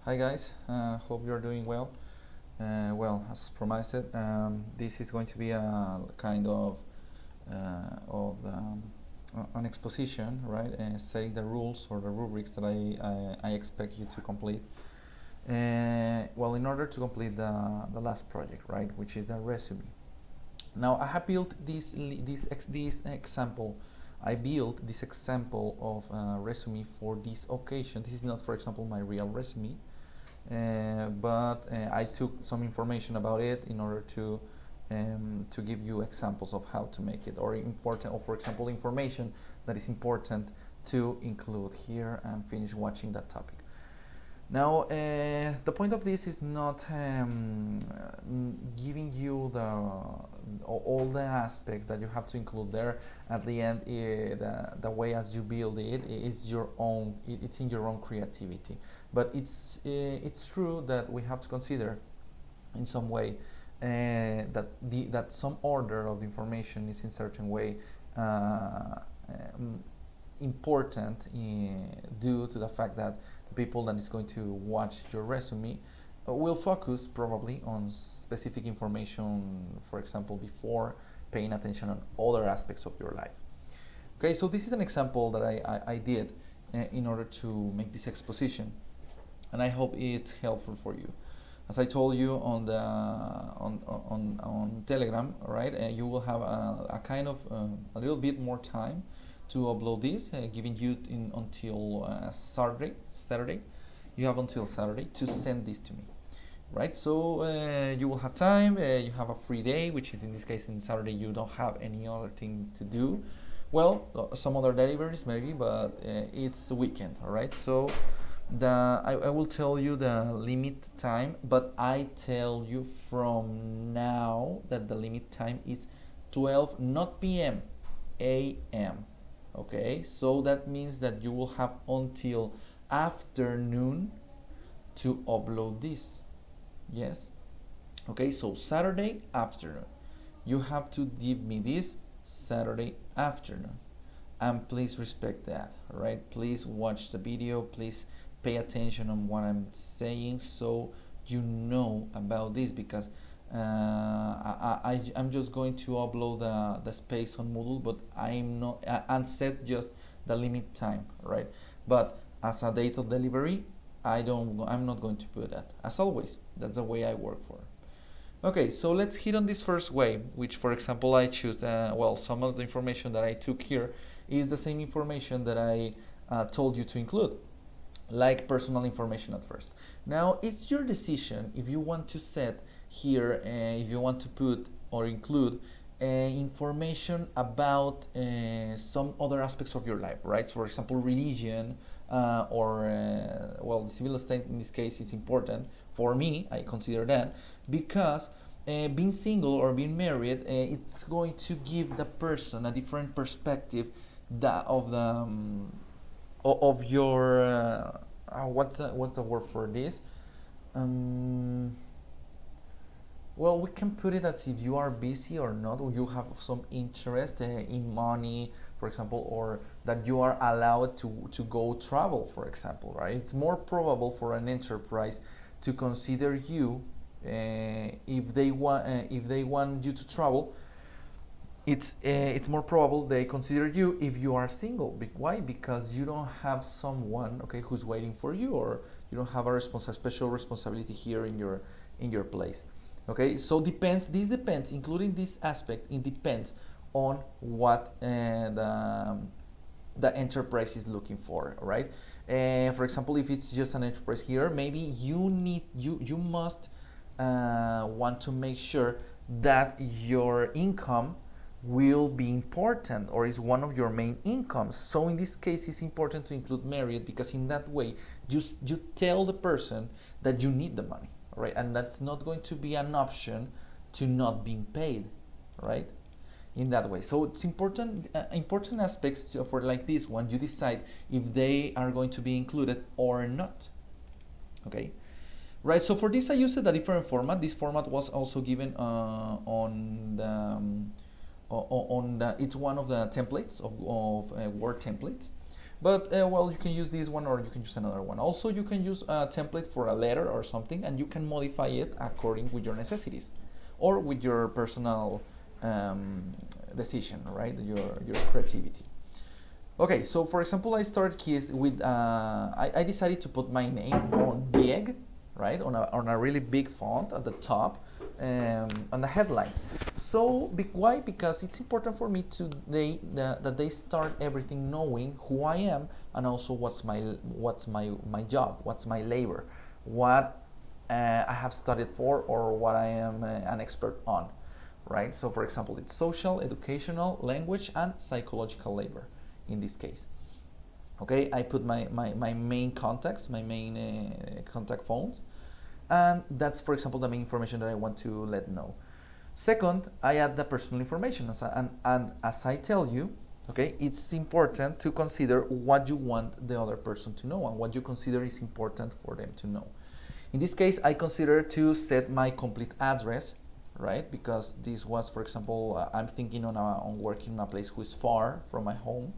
Hi guys, hope you're doing well. Well, as promised, this is going to be a kind of an exposition, right? Setting the rules or the rubrics that I expect you to complete. Well, in order to complete the last project, right, which is a resume. Now I have built this example. I built this example of resume for this occasion. This is not, for example, my real resume, but I took some information about it in order to give you examples of how to make it, or important, or for example, information that is important to include here and finish watching that topic. Now, the point of this is not giving you all the aspects that you have to include there. At the end, the way as you build it is your own. It's in your own creativity. But it's true that we have to consider, in some way, that some order of the information is in certain way important due to the fact that the people that is going to watch your resume will focus probably on specific information, for example, before paying attention on other aspects of your life. Okay, so this is an example that I did in order to make this exposition, and I hope it's helpful for you. As I told you on the on Telegram, right? You will have a kind of a little bit more time to upload this, giving you until Saturday. You have until Saturday to send this to me, right? So you will have time. You have a free day, which is in this case in Saturday. You don't have any other thing to do. Well, some other deliveries maybe, but it's a weekend, all right? So I will tell you the limit time, but I tell you from now that the limit time is 12, not p.m., a.m. Okay, so that means that you will have until afternoon to upload this. Yes. Okay, so Saturday afternoon. You have to give me this Saturday afternoon. And please respect that, right? Please watch the video. Please pay attention on what I'm saying so you know about this, because I'm just going to upload the space on Moodle, but I'm not and set just the limit time, right? But as a date of delivery, I'm not going to put that. As always, that's the way I work for. Okay, so let's hit on this first way, which, for example, I choose. Well, some of the information that I took here is the same information that I told you to include, like personal information at first. Now, it's your decision if you want to set here, if you want to put or include information about some other aspects of your life, right? For example, religion, well, the civil state in this case is important for me. I consider that because being single or being married, it's going to give the person a different perspective of your what's the word for this? Well, we can put it as if you are busy or not, or you have some interest in money, for example, or that you are allowed to go travel, for example, right? It's more probable for an enterprise to consider you if they want you to travel. It's more probable they consider you if you are single. Why? Because you don't have someone, okay, who's waiting for you, or you don't have a special responsibility here in your place. Okay, so this depends, including this aspect, it depends on what the enterprise is looking for, right? For example, if it's just an enterprise here, maybe you must want to make sure that your income will be important, or is one of your main incomes. So in this case, it's important to include married, because in that way you tell the person that you need the money, right? And that's not going to be an option to not being paid, right? In that way. So it's important aspects for like this one. You decide if they are going to be included or not. Okay, right? So for this I used a different format. This format was also given it's one of the templates of Word templates. But well, you can use this one or you can use another one. Also, you can use a template for a letter or something, and you can modify it according with your necessities or with your personal decision, right? Your creativity. Okay, so for example, I started keys with, I decided to put my name on big, right, on a really big font at the top, on the headline. So why? Because it's important for me to that they start everything knowing who I am and also what's my job, what's my labor, what I have studied for, or what I am an expert on, right? So for example, it's social, educational, language, and psychological labor in this case. Okay, I put my main contacts, my main contact phones, and that's, for example, the main information that I want to let know. Second, I add the personal information, and as I tell you, okay, it's important to consider what you want the other person to know and what you consider is important for them to know. In this case, I consider to set my complete address, right? Because this was, for example, I'm thinking on working in a place who is far from my home.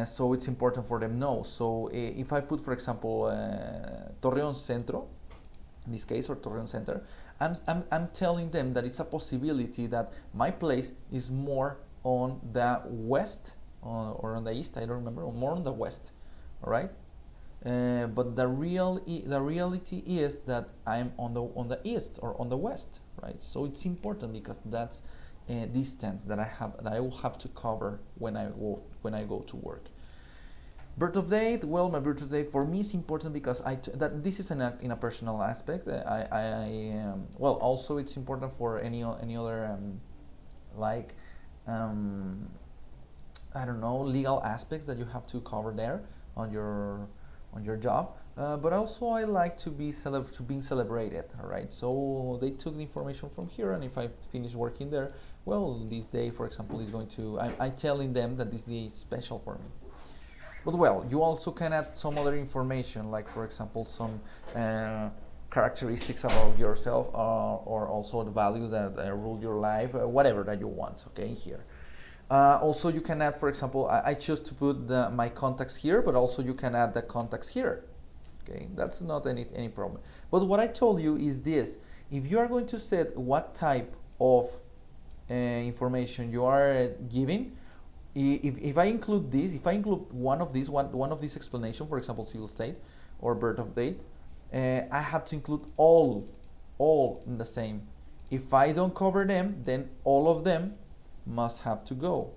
So it's important for them to know. So if I put, for example, Torreón Centro, in this case, or Torreón Center, I'm telling them that it's a possibility that my place is more on the west or on the east, I don't remember, or more on the west, all right? But the reality is that I'm on the east or on the west, right? So it's important because that's distance that I will have to cover when I go to work. Birth of date, well, my birth of date for me is important because that this is in a personal aspect. Well, also it's important for any other like I don't know, legal aspects that you have to cover there on your job. But also I like to be being celebrated. All right, so they took the information from here, and if I finish working there, well, this day, for example, is going to I telling them that this day is special for me. But well, you also can add some other information, like for example, some characteristics about yourself, or also the values that rule your life, whatever that you want. Okay, here. Also, you can add, for example, I chose to put my contacts here, but also you can add the contacts here. Okay, that's not any problem. But what I told you is this: if you are going to set what type of information you are giving, if I include this, if I include one of these explanation, for example, civil state or birth of date, I have to include all in the same. If I don't cover them, then all of them must have to go,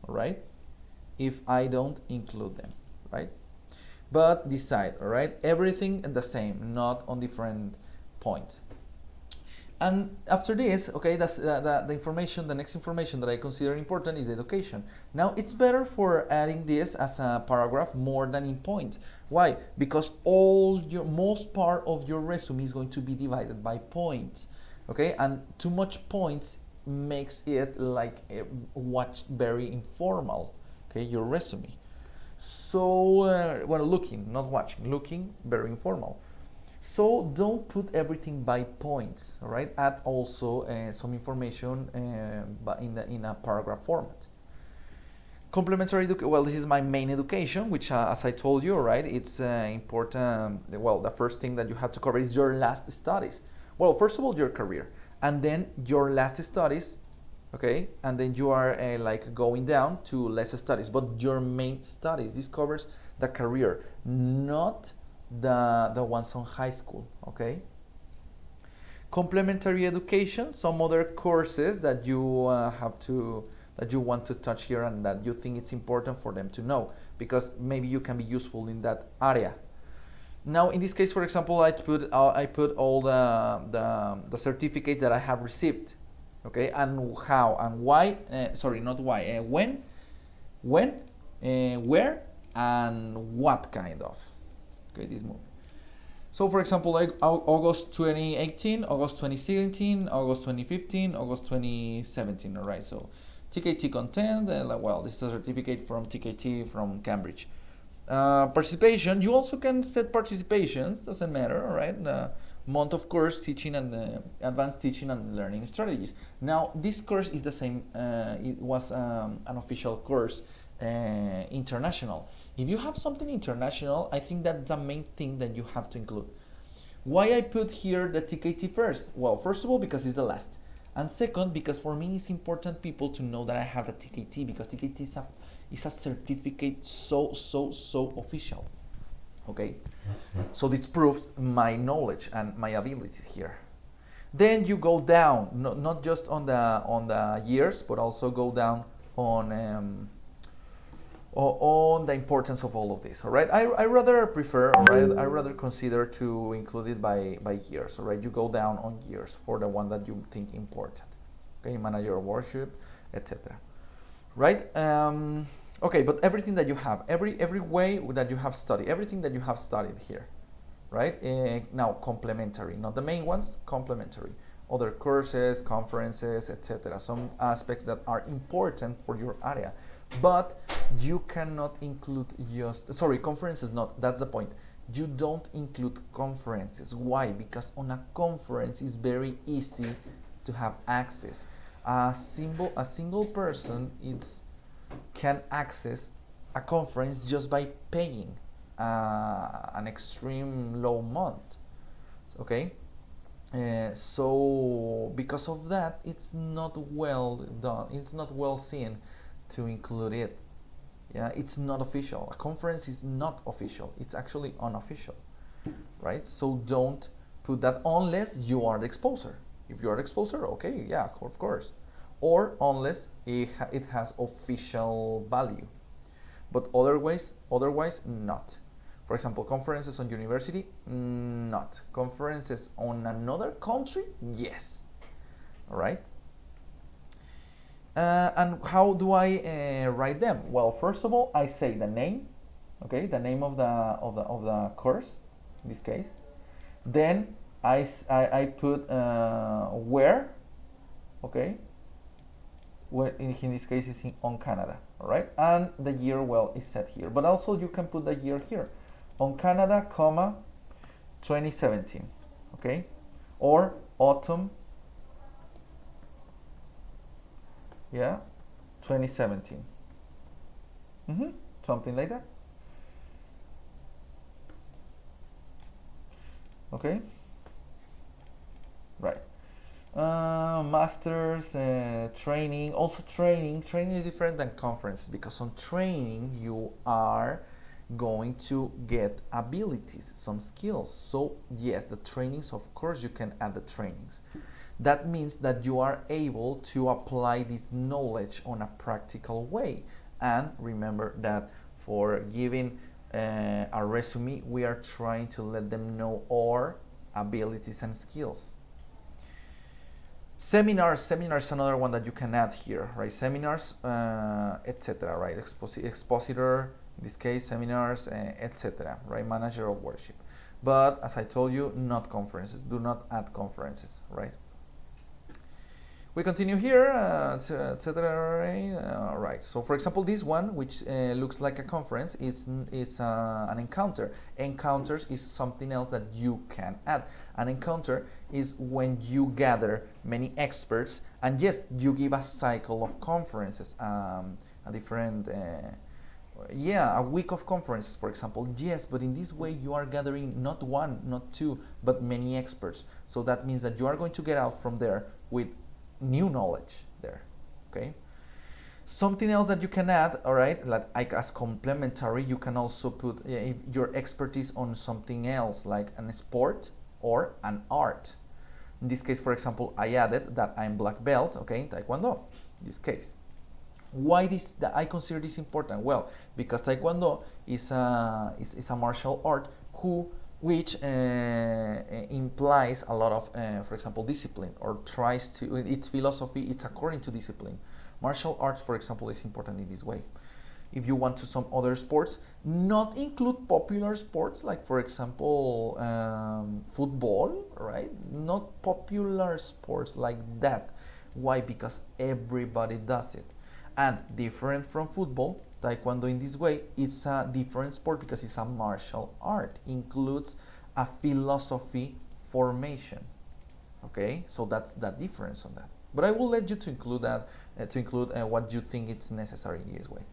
all right? If I don't include them, right? But decide, all right? Everything the same, not on different points. And after this, okay, that's the information. The next information that I consider important is education. Now, it's better for adding this as a paragraph more than in points. Why? Because most part of your resume is going to be divided by points, okay? And too much points makes it like watched very informal, okay? Your resume. So, well, not watching, looking very informal. So don't put everything by points, all right? Add also some information but in a paragraph format. Complementary education, well, this is my main education, which as I told you, right, it's important. Well, the first thing that you have to cover is your last studies. Well, first of all, your career, and then your last studies, okay? And then you are like going down to less studies, but your main studies, this covers the career, not the ones on high school, okay? Complementary education, some other courses that you want to touch here and that you think it's important for them to know, because maybe you can be useful in that area. Now, in this case, for example, I put all the certificates that I have received, okay, and how and why. Sorry, not why. When, where, and what kind of. Okay, this move. So for example, like August 2018, August 2017, August 2015, August 2017, all right? So TKT content, well, this is a certificate from TKT from Cambridge. Participation, you also can set participations, doesn't matter, all right? The month of course, teaching and advanced teaching and learning strategies. Now, this course is the same, it was an official course international. If you have something international, I think that's the main thing that you have to include. Why I put here the TKT first? Well, first of all, because it's the last. And second, because for me it's important people to know that I have the TKT, because TKT is a certificate so official. Okay? So this proves my knowledge and my abilities here. Then you go down, not just on the years, but also go down on the importance of all of this. All right, I rather prefer, all right, I rather consider to include it by years. All right, you go down on years for the one that you think important. Okay, manager of worship, etc. Right. Okay, but everything that you have, every way that you have studied, everything that you have studied here, right? Now complementary, not the main ones, complementary. Other courses, conferences, etc. Some aspects that are important for your area, but you cannot include just, sorry, conferences not, that's the point. You don't include conferences. Why? Because on a conference it's very easy to have access. A single person can access a conference just by paying an extreme low amount. Okay, so because of that, it's not well done. It's not well seen to include it. Yeah, it's not official. A conference is not official. It's actually unofficial, right? So don't put that unless you are the exposer. If you are the exposer, okay, yeah, of course. Or unless it has official value. But otherwise not. For example, conferences on university, not. Conferences on another country, yes. All right. And how do I write them? Well, first of all, I say the name, okay, the name of the course, in this case. Then I put where, okay. Where in this case is on Canada, all right, and the year, well, is set here. But also you can put the year here, on Canada, comma, 2017, okay, or autumn, yeah, 2017, something like that, okay, right. Masters, training. Also training is different than conferences, because on training you are going to get abilities, some skills. So yes, the trainings, of course you can add the trainings. That means that you are able to apply this knowledge on a practical way. And remember that for giving a resume, we are trying to let them know our abilities and skills. Seminars, another one that you can add here, right? Seminars, etc., right? Expositor, in this case, seminars, etc., right? Manager of worship. But as I told you, not conferences. Do not add conferences, right? We continue here, etc. Right. So, for example, this one, which looks like a conference, is an encounter. Encounters is something else that you can add. An encounter is when you gather many experts, and yes, you give a cycle of conferences, a different. A week of conferences, for example. Yes, but in this way you are gathering not one, not two, but many experts. So that means that you are going to get out from there with new knowledge there. Okay, something else that you can add, all right, like as complementary, you can also put your expertise on something else, like an sport or an art. In this case, for example, I added that I'm black belt, okay, in Taekwondo, in this case. Why I consider this important? Well, because Taekwondo is a martial art which implies a lot of, for example, discipline, or tries to, its philosophy, it's according to discipline. Martial arts, for example, is important in this way. If you want to some other sports, not include popular sports, like for example, football, right? Not popular sports like that. Why? Because everybody does it. And different from football, Taekwondo in this way, it's a different sport because it's a martial art. Includes a philosophy formation. Okay, so that's the difference on that. But I will let you to include that, what you think it's necessary in this way.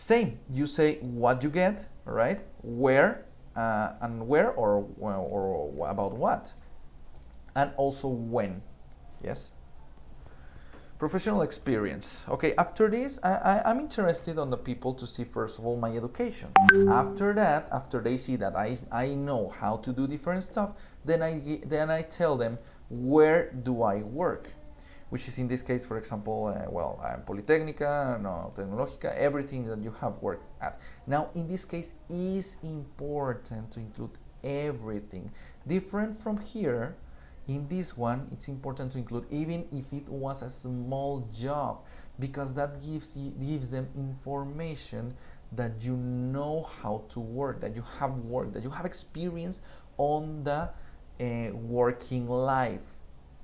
Same, you say what you get, right? Where, and where, or about what, and also when. Yes. Professional experience. Okay, after this, I'm interested on the people to see first of all my education. After that, after they see that I know how to do different stuff, then I tell them where do I work, which is in this case, for example, well, Politecnica, no, Tecnológica, everything that you have worked at. Now, in this case, is important to include everything. Different from here, in this one, it's important to include even if it was a small job, because that gives them information that you know how to work, that you have worked, that you have experience on the working life.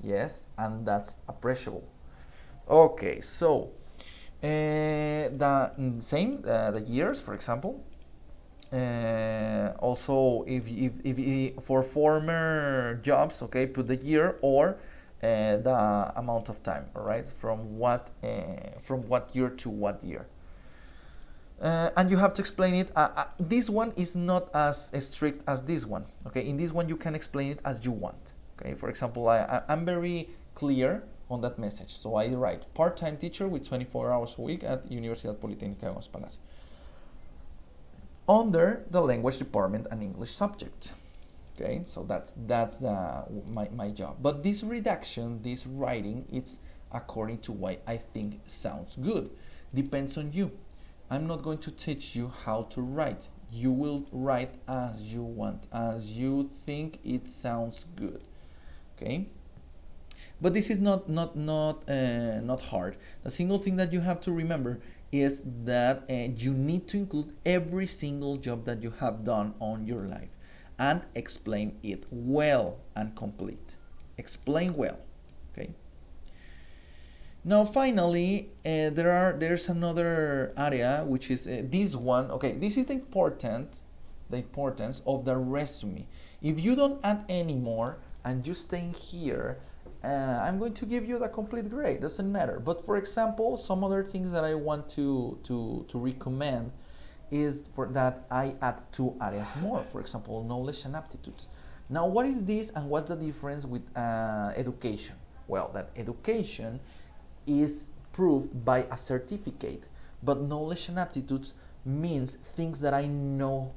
Yes, and that's appreciable. Okay, so the same the years, for example. Also, if for former jobs, okay, put the year or the amount of time, all right, from what year to what year. And you have to explain it. This one is not as strict as this one. Okay, in this one you can explain it as you want. Okay, for example, I'm very clear on that message, so I write part-time teacher with 24 hours a week at Universidad Politécnica de Gómez Palacio, under the language department and English subject. Okay, so that's my job. But this redaction, this writing, it's according to what I think sounds good. Depends on you. I'm not going to teach you how to write. You will write as you want, as you think it sounds good. Okay. But this is not hard. The single thing that you have to remember is that you need to include every single job that you have done on your life and explain it well and complete. Explain well. Okay. Now, finally, there's another area, which is this one. Okay, this is the importance of the resume. If you don't add any more and you stay here, I'm going to give you the complete grade. Doesn't matter. But for example, some other things that I want to recommend is for that I add 2 areas more. For example, knowledge and aptitudes. Now, what is this and what's the difference with education? Well, that education is proved by a certificate, but knowledge and aptitudes means things that I know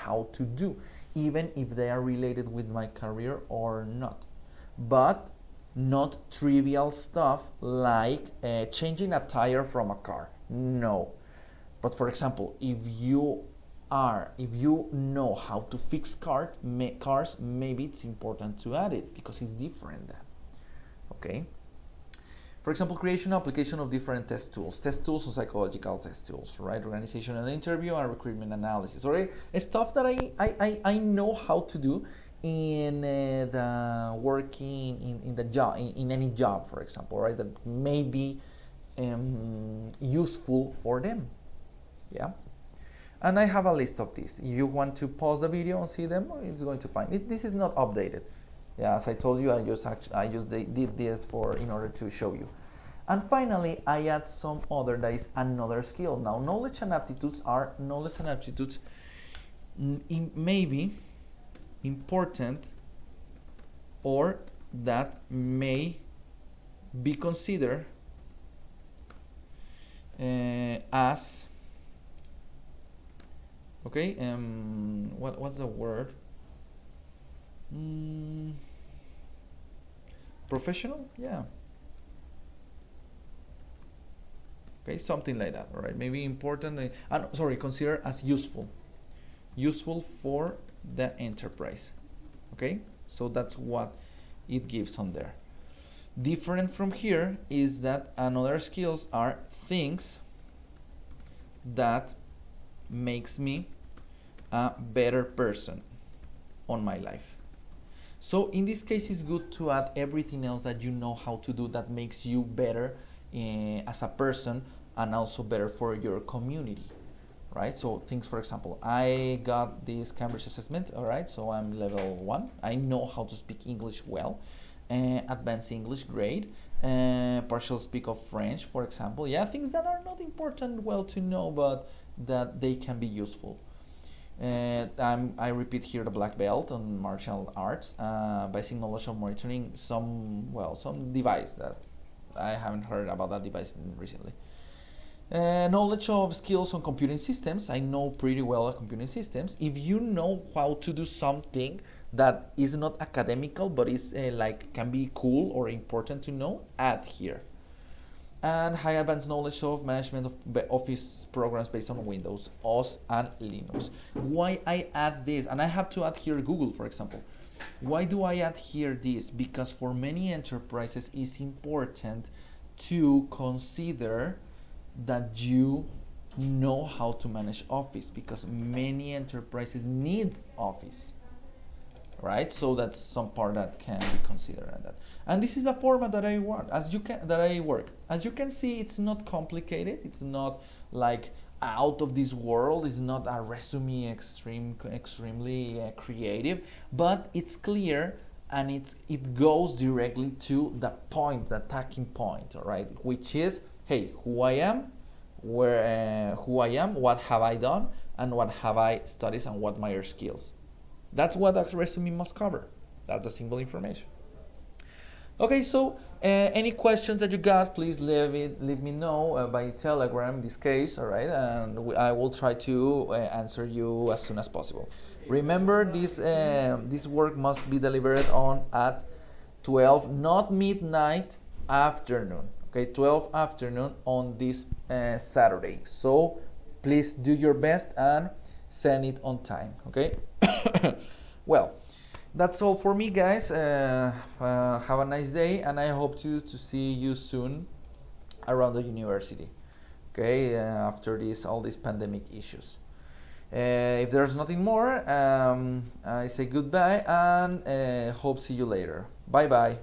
how to do, even if they are related with my career or not. But not trivial stuff like changing a tire from a car. No. But for example, if you know how to fix cars, maybe it's important to add it because it's different then. Okay. For example, creation and application of different test tools and psychological test tools, right? Organizational interview and recruitment analysis, right? Stuff that I know how to do in the working in the job, in any job, for example, right? That may be useful for them. Yeah. And I have a list of these. If you want to pause the video and see them, it's going to find it. This is not updated. Yeah, as I told you, I just did this in order to show you. And finally, I add some other that is another skill. Now, knowledge and aptitudes maybe important or that may be considered as okay. What's the word? Professional, yeah. Okay, something like that. All right, maybe important. Consider as useful for the enterprise. Okay, so that's what it gives on there. Different from here is that another skills are things that makes me a better person on my life. So in this case, it's good to add everything else that you know how to do that makes you better as a person and also better for your community, right? So things, for example, I got this Cambridge assessment, all right, so I'm level 1. I know how to speak English well. advanced English, great. Partial speak of French, for example. Yeah, things that are not important, well to know, but that they can be useful. I repeat here the black belt on martial arts, basic knowledge of monitoring some device that I haven't heard about that device recently. Knowledge of skills on computing systems. I know pretty well computing systems. If you know how to do something that is not academical but is like can be cool or important to know, add here. And high advanced knowledge of management of office programs based on Windows, OS, and Linux. Why I add this? And I have to add here Google, for example. Why do I add here this? Because for many enterprises, it's important to consider that you know how to manage Office, because many enterprises need Office, right? So that's some part that can be considered in that. And this is the format that I work. As you can see, it's not complicated. It's not like out of this world. It's not a resume extremely creative, but it's clear and it goes directly to the point, the attacking point, all right? Which is, hey, who I am, what have I done, and what have I studied, and what my skills. That's what a resume must cover. That's the simple information. Okay, so any questions that you got, please leave me know by Telegram in this case, all right? And I will try to answer you as soon as possible. Remember, this work must be delivered on at 12, not midnight, afternoon. Okay, 12 afternoon on this Saturday. So please do your best and send it on time. Okay. Well, that's all for me, guys. Have a nice day, and I hope to see you soon around the university. Okay, after all these pandemic issues. If there's nothing more, I say goodbye and hope see you later. Bye bye.